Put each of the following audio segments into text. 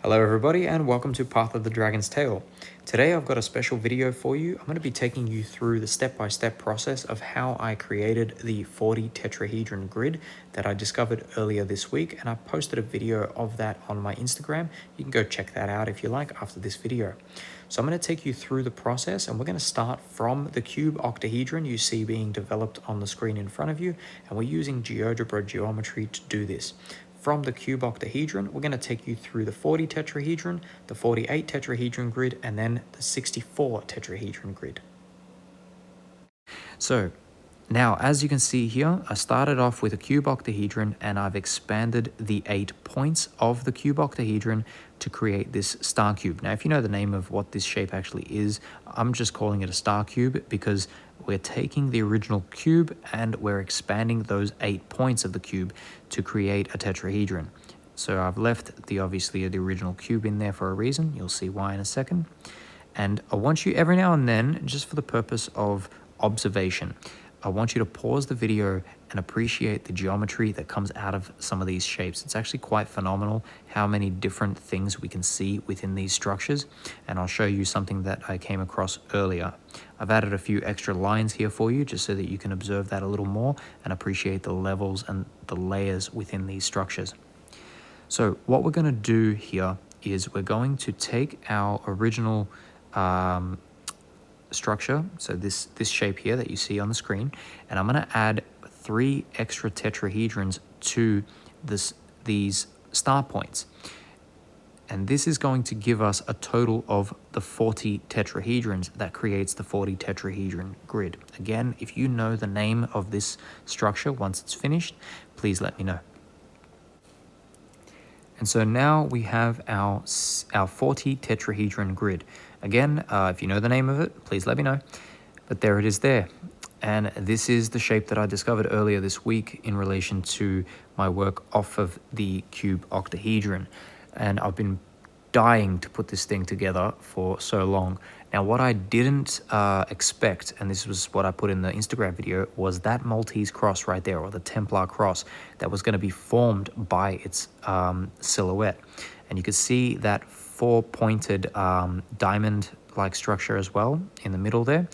Hello everybody and welcome to Path of the Dragon's Tail. Today I've got a special video for you. I'm going to be taking you through the step-by-step process of how I created the 40 tetrahedron grid that I discovered earlier this week, and I posted a video of that on my Instagram. You can go check that out if you like after this video. So I'm going to take you through the process, and we're going to start from the cube octahedron you see being developed on the screen in front of you, and we're using GeoGebra geometry to do this. From the cube octahedron, we're going to take you through the 40 tetrahedron, the 48 tetrahedron grid, and then the 64 tetrahedron grid. So now, as you can see here, I started off with a cube octahedron and I've expanded the 8 points of the cube octahedron to create this star cube. Now, if you know the name of what this shape actually is, I'm just calling it a star cube because we're taking the original cube and we're expanding those 8 points of the cube to create a tetrahedron. So I've left the original cube in there for a reason. You'll see why in a second. And I want you every now and then, just for the purpose of observation, I want you to pause the video and appreciate the geometry that comes out of some of these shapes. It's actually quite phenomenal how many different things we can see within these structures. And I'll show you something that I came across earlier. I've added a few extra lines here for you just so that you can observe that a little more and appreciate the levels and the layers within these structures. So what we're going to do here is we're going to take our original structure, so this shape here that you see on the screen, and I'm going to add 3 extra tetrahedrons to these star points, and this is going to give us a total of the 40 tetrahedrons that creates the 40 tetrahedron grid. Again, if you know the name of this structure once it's finished, please let me know. And so now we have our 40 tetrahedron grid. Again, if you know the name of it, please let me know. But there it is there. And this is the shape that I discovered earlier this week in relation to my work off of the cube octahedron. And I've been dying to put this thing together for so long. Now, what I didn't expect, and this was what I put in the Instagram video, was that Maltese cross right there, or the Templar cross, that was going to be formed by its silhouette. And you can see that 4-pointed diamond-like structure as well in the middle there.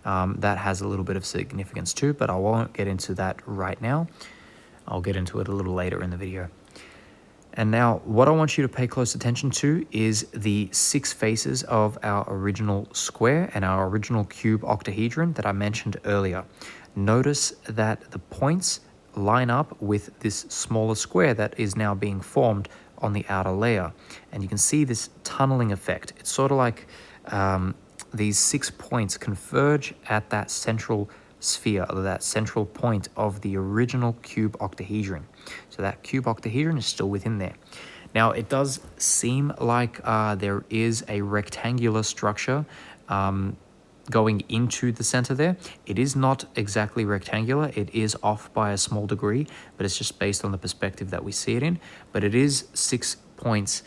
That has a little bit of significance too, but I won't get into that right now. I'll get into it a little later in the video. And now what I want you to pay close attention to is the 6 faces of our original square and our original cube octahedron that I mentioned earlier. Notice that the points line up with this smaller square that is now being formed on the outer layer. And you can see this tunneling effect. It's sort of like these 6 points converge at that central sphere, or that central point of the original cube octahedron. So that cube octahedron is still within there. Now, it does seem like there is a rectangular structure going into the center there. It is not exactly rectangular. It is off by a small degree, but it's just based on the perspective that we see it in. But it is 6 points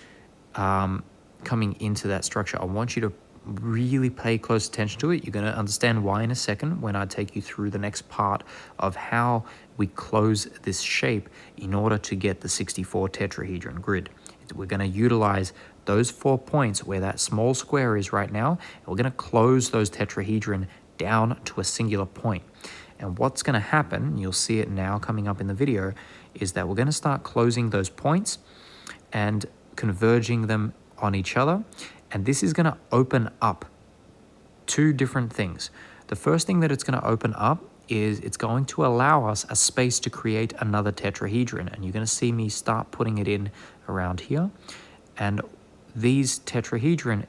coming into that structure. I want you to really pay close attention to it. You're going to understand why in a second when I take you through the next part of how we close this shape in order to get the 64 tetrahedron grid. We're going to utilize those 4 points where that small square is right now, and we're going to close those tetrahedron down to a singular point. And what's going to happen, you'll see it now coming up in the video, is that we're going to start closing those points and converging them on each other. And this is going to open up 2 different things. The first thing that it's going to open up is it's going to allow us a space to create another tetrahedron. And you're going to see me start putting it in around here. And these tetrahedron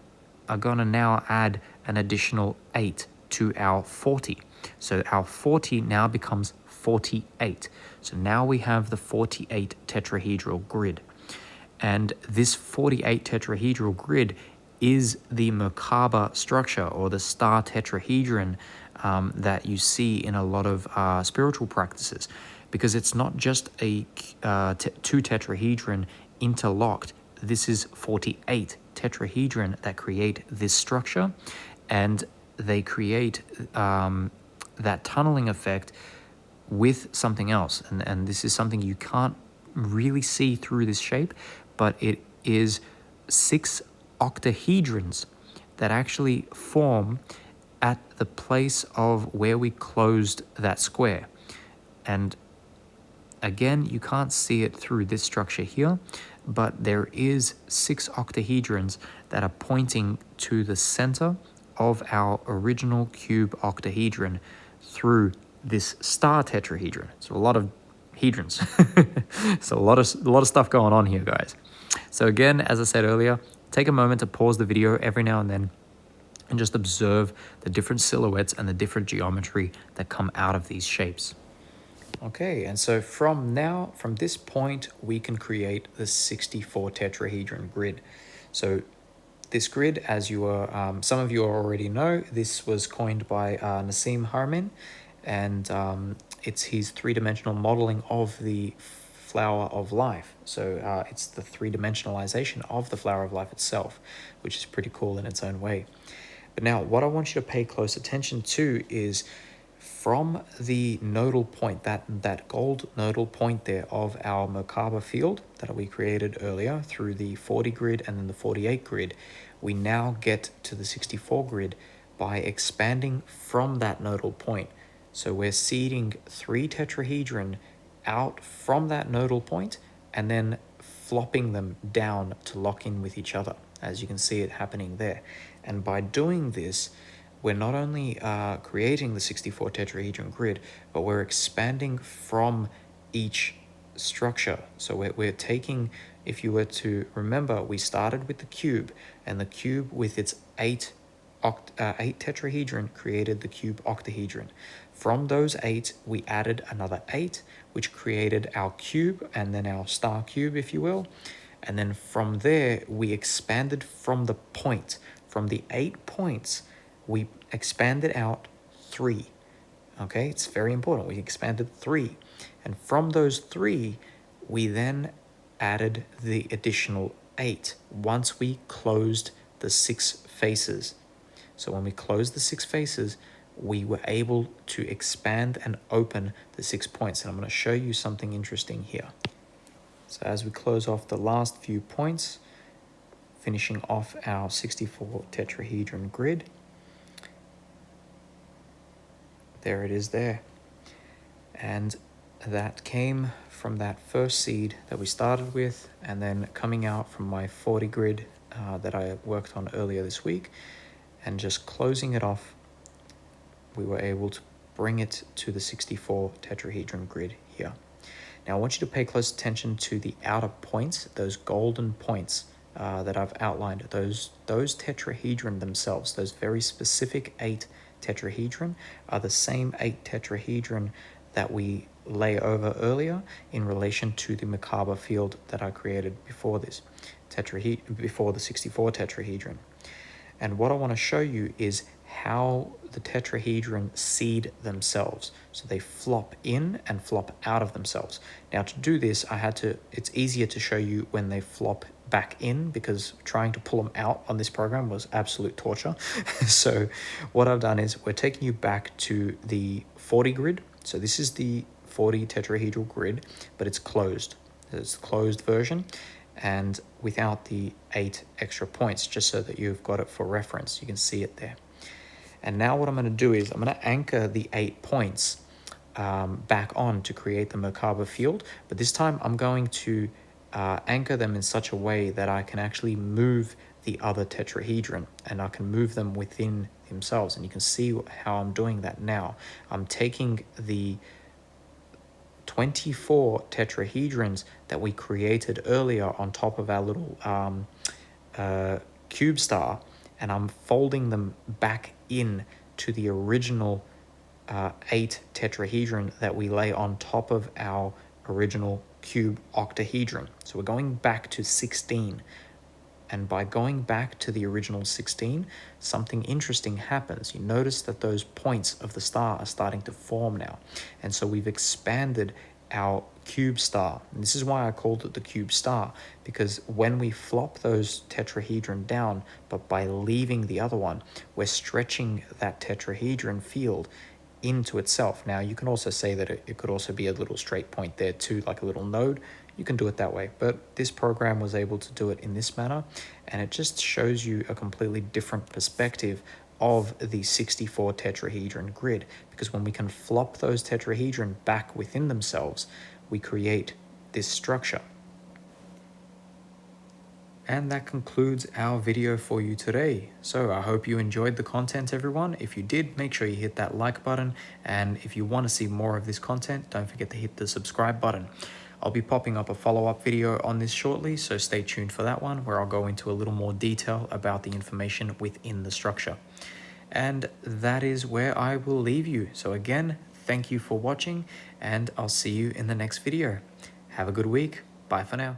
are going to now add an additional 8 to our 40. So our 40 now becomes 48. So now we have the 48 tetrahedral grid. And this 48 tetrahedral grid is the Merkaba structure, or the star tetrahedron that you see in a lot of spiritual practices, because it's not just a 2 tetrahedron interlocked. This is 48 tetrahedron that create this structure, and they create that tunneling effect with something else. And this is something you can't really see through this shape, but it is 6 octahedrons that actually form at the place of where we closed that square. And again, you can't see it through this structure here, but there is 6 octahedrons that are pointing to the center of our original cube octahedron through this star tetrahedron. So a lot of hedrons. So a lot of stuff going on here, guys. So again, as I said earlier, take a moment to pause the video every now and then and just observe the different silhouettes and the different geometry that come out of these shapes. Okay, and so from this point, we can create the 64 tetrahedron grid. So this grid, as some of you already know, this was coined by Nassim Haramein, and it's his three-dimensional modeling of the flower of life. So it's the three-dimensionalization of the flower of life itself, which is pretty cool in its own way. But now what I want you to pay close attention to is from the nodal point, that gold nodal point there of our Merkaba field that we created earlier through the 40 grid and then the 48 grid, we now get to the 64 grid by expanding from that nodal point. So we're seeding 3 tetrahedron out from that nodal point and then flopping them down to lock in with each other, as you can see it happening there. And by doing this, we're not only creating the 64 tetrahedron grid, but we're expanding from each structure. So we're taking, if you were to remember, we started with the cube, and the cube with its 8 tetrahedron created the cube octahedron. From those 8, we added another 8, which created our cube, and then our star cube, if you will. And then from there, we expanded from the point. From the 8 points, we expanded out 3. Okay, it's very important. We expanded 3. And from those 3, we then added the additional 8 once we closed the 6 faces. So when we closed the 6 faces, we were able to expand and open the 6 points. And I'm going to show you something interesting here. So as we close off the last few points, finishing off our 64 tetrahedron grid, there it is there. And that came from that first seed that we started with, and then coming out from my 40 grid that I worked on earlier this week, and just closing it off, we were able to bring it to the 64 tetrahedron grid here. Now I want you to pay close attention to the outer points, those golden points that I've outlined, those tetrahedron themselves, those very specific 8 tetrahedron are the same 8 tetrahedron that we lay over earlier in relation to the Merkaba field that I created before this, before the 64 tetrahedron. And what I want to show you is how the tetrahedron seed themselves. So they flop in and flop out of themselves. Now to do this, it's easier to show you when they flop back in, because trying to pull them out on this program was absolute torture. So what I've done is we're taking you back to the 40 grid. So this is the 40 tetrahedral grid, but it's closed. It's the closed version and without the 8 extra points, just so that you've got it for reference. You can see it there. And now what I'm going to do is I'm going to anchor the 8 points back on to create the Merkaba field, but this time I'm going to anchor them in such a way that I can actually move the other tetrahedron, and I can move them within themselves. And you can see how I'm doing that now. I'm taking the 24 tetrahedrons that we created earlier on top of our little cube star, and I'm folding them back in to the original 8 tetrahedron that we lay on top of our original cube octahedron. So we're going back to 16. And by going back to the original 16, something interesting happens. You notice that those points of the star are starting to form now. And so we've expanded our cube star. And this is why I called it the cube star, because when we flop those tetrahedron down, but by leaving the other one, we're stretching that tetrahedron field into itself. Now you can also say that it could also be a little straight point there too, like a little node. you can do it that way. But this program was able to do it in this manner, and it just shows you a completely different perspective of the 64 tetrahedron grid, because when we can flop those tetrahedron back within themselves, we create this structure. And that concludes our video for you today. So I hope you enjoyed the content, everyone. If you did, make sure you hit that like button. And if you want to see more of this content, don't forget to hit the subscribe button. I'll be popping up a follow-up video on this shortly, so stay tuned for that one, where I'll go into a little more detail about the information within the structure. And that is where I will leave you. So again, thank you for watching, and I'll see you in the next video. Have a good week. Bye for now.